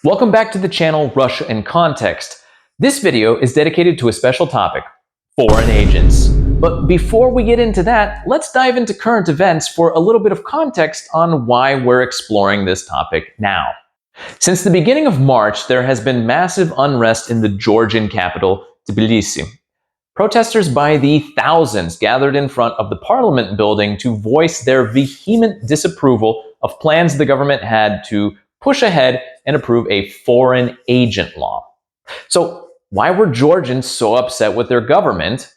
Welcome back to the channel Russia in Context. This video is dedicated to a special topic, foreign agents. But before we get into that, let's dive into current events for a little bit of context on why we're exploring this topic now. Since the beginning of March, there has been massive unrest in the Georgian capital, Tbilisi. Protesters by the thousands gathered in front of the parliament building to voice their vehement disapproval of plans the government had to push ahead and approve a foreign agent law. So, why were Georgians so upset with their government?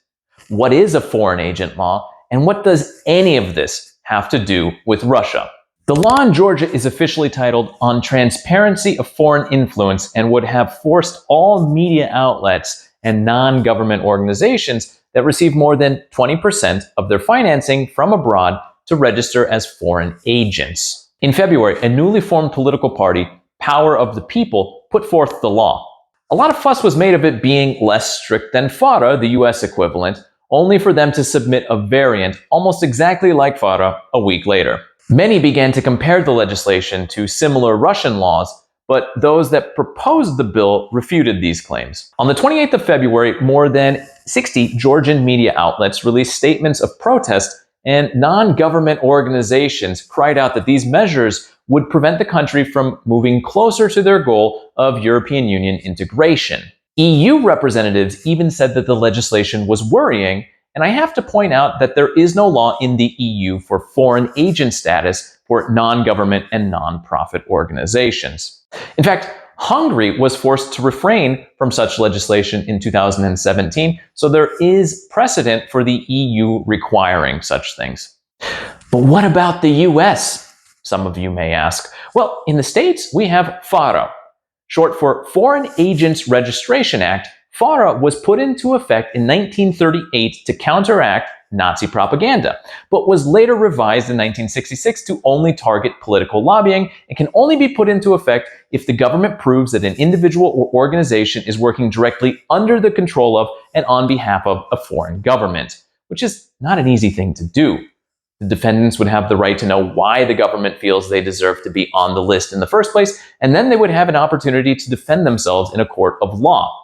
What is a foreign agent law? And what does any of this have to do with Russia? The law in Georgia is officially titled On Transparency of Foreign Influence and would have forced all media outlets and non-government organizations that receive more than 20% of their financing from abroad to register as foreign agents. In February, a newly formed political party, Power of the People, put forth the law. A lot of fuss was made of it being less strict than FARA, the US equivalent, only for them to submit a variant almost exactly like FARA a week later. Many began to compare the legislation to similar Russian laws, but those that proposed the bill refuted these claims. On the 28th of February, more than 60 Georgian media outlets released statements of protest, and non-government organizations cried out that these measures would prevent the country from moving closer to their goal of European Union integration. EU representatives even said that the legislation was worrying, and I have to point out that there is no law in the EU for foreign agent status for non-government and non-profit organizations. In fact, Hungary was forced to refrain from such legislation in 2017, so there is precedent for the EU requiring such things. But what about the US? Some of you may ask. Well, in the States, we have FARA. Short for Foreign Agents Registration Act, FARA was put into effect in 1938 to counteract Nazi propaganda, but was later revised in 1966 to only target political lobbying and can only be put into effect if the government proves that an individual or organization is working directly under the control of and on behalf of a foreign government, which is not an easy thing to do. The defendants would have the right to know why the government feels they deserve to be on the list in the first place, and then they would have an opportunity to defend themselves in a court of law.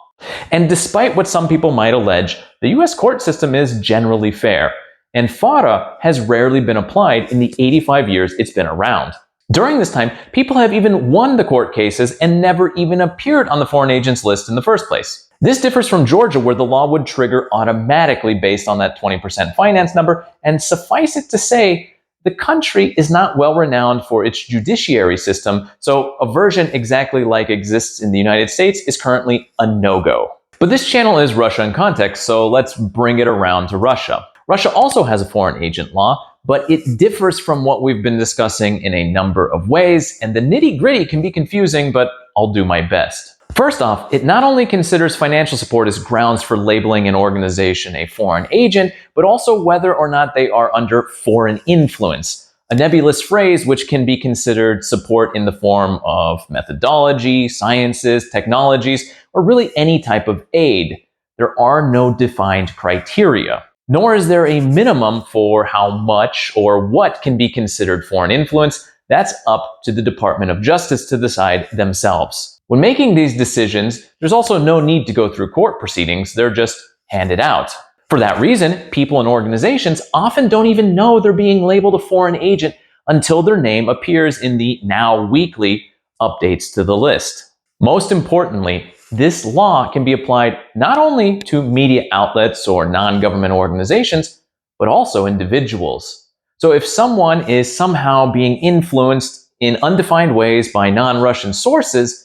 And despite what some people might allege, the US court system is generally fair, and FARA has rarely been applied in the 85 years it's been around. During this time, people have even won the court cases and never even appeared on the foreign agents list in the first place. This differs from Georgia, where the law would trigger automatically based on that 20% finance number, and suffice it to say, the country is not well renowned for its judiciary system, so a version exactly like exists in the United States is currently a no-go. But this channel is Russia in Context, so let's bring it around to Russia. Russia also has a foreign agent law, but it differs from what we've been discussing in a number of ways, and the nitty-gritty can be confusing, but I'll do my best. First off, it not only considers financial support as grounds for labeling an organization a foreign agent, but also whether or not they are under foreign influence, a nebulous phrase which can be considered support in the form of methodology, sciences, technologies, or really any type of aid. There are no defined criteria, nor is there a minimum for how much or what can be considered foreign influence. That's up to the Department of Justice to decide themselves. When making these decisions, there's also no need to go through court proceedings, they're just handed out. For that reason, people and organizations often don't even know they're being labeled a foreign agent until their name appears in the now weekly updates to the list. Most importantly, this law can be applied not only to media outlets or non-government organizations, but also individuals. So if someone is somehow being influenced in undefined ways by non-Russian sources,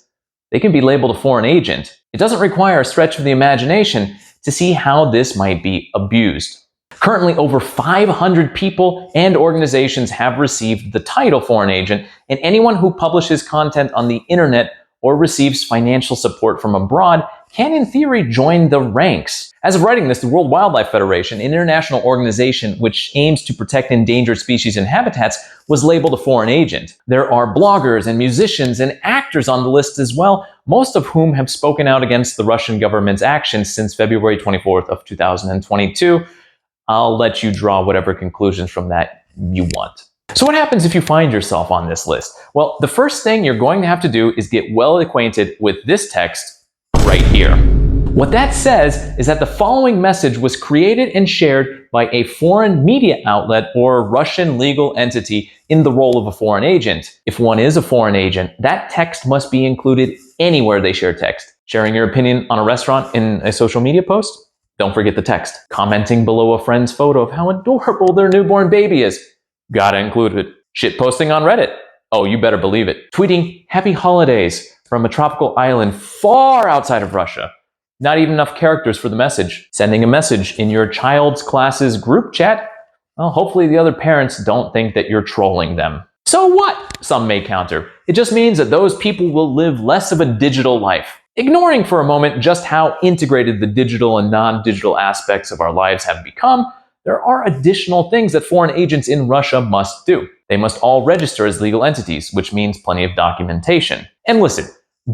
they can be labeled a foreign agent. It doesn't require a stretch of the imagination to see how this might be abused. Currently, over 500 people and organizations have received the title foreign agent, and anyone who publishes content on the internet or receives financial support from abroad can, in theory, join the ranks. As of writing this, the World Wildlife Federation, an international organization which aims to protect endangered species and habitats, was labeled a foreign agent. There are bloggers and musicians and actors on the list as well, most of whom have spoken out against the Russian government's actions since February 24th of 2022. I'll let you draw whatever conclusions from that you want. So what happens if you find yourself on this list? Well, the first thing you're going to have to do is get well acquainted with this text right here. What that says is that the following message was created and shared by a foreign media outlet or Russian legal entity in the role of a foreign agent. If one is a foreign agent, that text must be included anywhere they share text. Sharing your opinion on a restaurant in a social media post? Don't forget the text. Commenting below a friend's photo of how adorable their newborn baby is? Gotta include it. Shit posting on Reddit? Oh, you better believe it. Tweeting happy holidays from a tropical island far outside of Russia. Not even enough characters for the message. Sending a message in your child's class's group chat? Well, hopefully the other parents don't think that you're trolling them. So what? Some may counter. It just means that those people will live less of a digital life. Ignoring for a moment just how integrated the digital and non-digital aspects of our lives have become, there are additional things that foreign agents in Russia must do. They must all register as legal entities, which means plenty of documentation. And listen,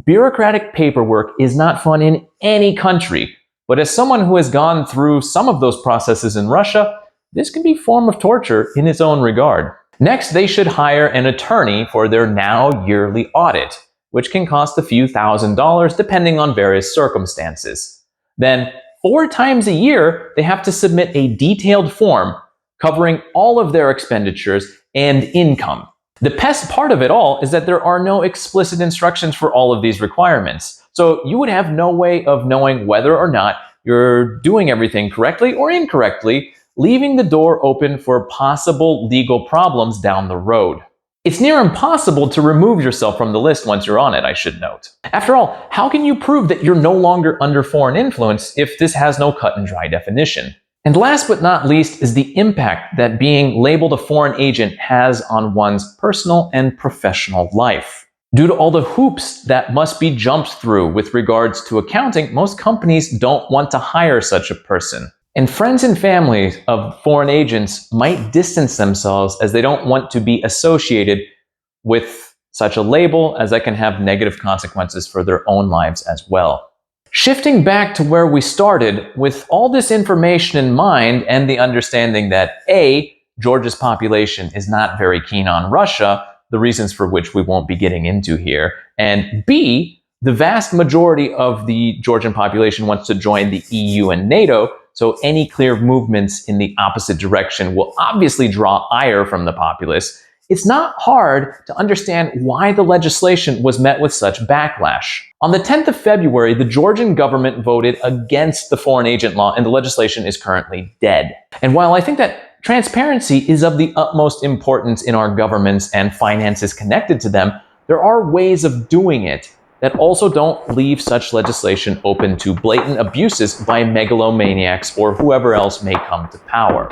bureaucratic paperwork is not fun in any country, but as someone who has gone through some of those processes in Russia, this can be a form of torture in its own regard. Next, they should hire an attorney for their now yearly audit, which can cost a few $1,000s depending on various circumstances. Then, 4 times a year, they have to submit a detailed form covering all of their expenditures and income. The best part of it all is that there are no explicit instructions for all of these requirements. So you would have no way of knowing whether or not you're doing everything correctly or incorrectly, leaving the door open for possible legal problems down the road. It's near impossible to remove yourself from the list once you're on it, I should note. After all, how can you prove that you're no longer under foreign influence if this has no cut and dry definition? And last but not least is the impact that being labeled a foreign agent has on one's personal and professional life. Due to all the hoops that must be jumped through with regards to accounting, most companies don't want to hire such a person. And friends and family of foreign agents might distance themselves as they don't want to be associated with such a label, as that can have negative consequences for their own lives as well. Shifting back to where we started, with all this information in mind and the understanding that A, Georgia's population is not very keen on Russia, the reasons for which we won't be getting into here, and B, the vast majority of the Georgian population wants to join the EU and NATO, so any clear movements in the opposite direction will obviously draw ire from the populace. It's not hard to understand why the legislation was met with such backlash. On the 10th of February, the Georgian government voted against the foreign agent law, and the legislation is currently dead. And while I think that transparency is of the utmost importance in our governments and finances connected to them, there are ways of doing it that also don't leave such legislation open to blatant abuses by megalomaniacs or whoever else may come to power.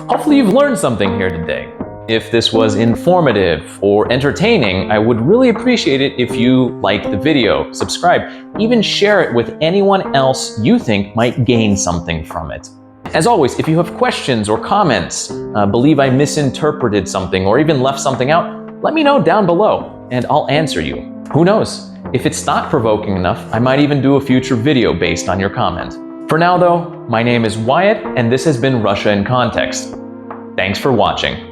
Hopefully you've learned something here today. If this was informative or entertaining, I would really appreciate it if you liked the video, subscribe, even share it with anyone else you think might gain something from it. As always, if you have questions or comments, believe I misinterpreted something or even left something out, let me know down below and I'll answer you. Who knows? If it's thought-provoking enough, I might even do a future video based on your comment. For now though, my name is Wyatt and this has been Russia in Context. Thanks for watching.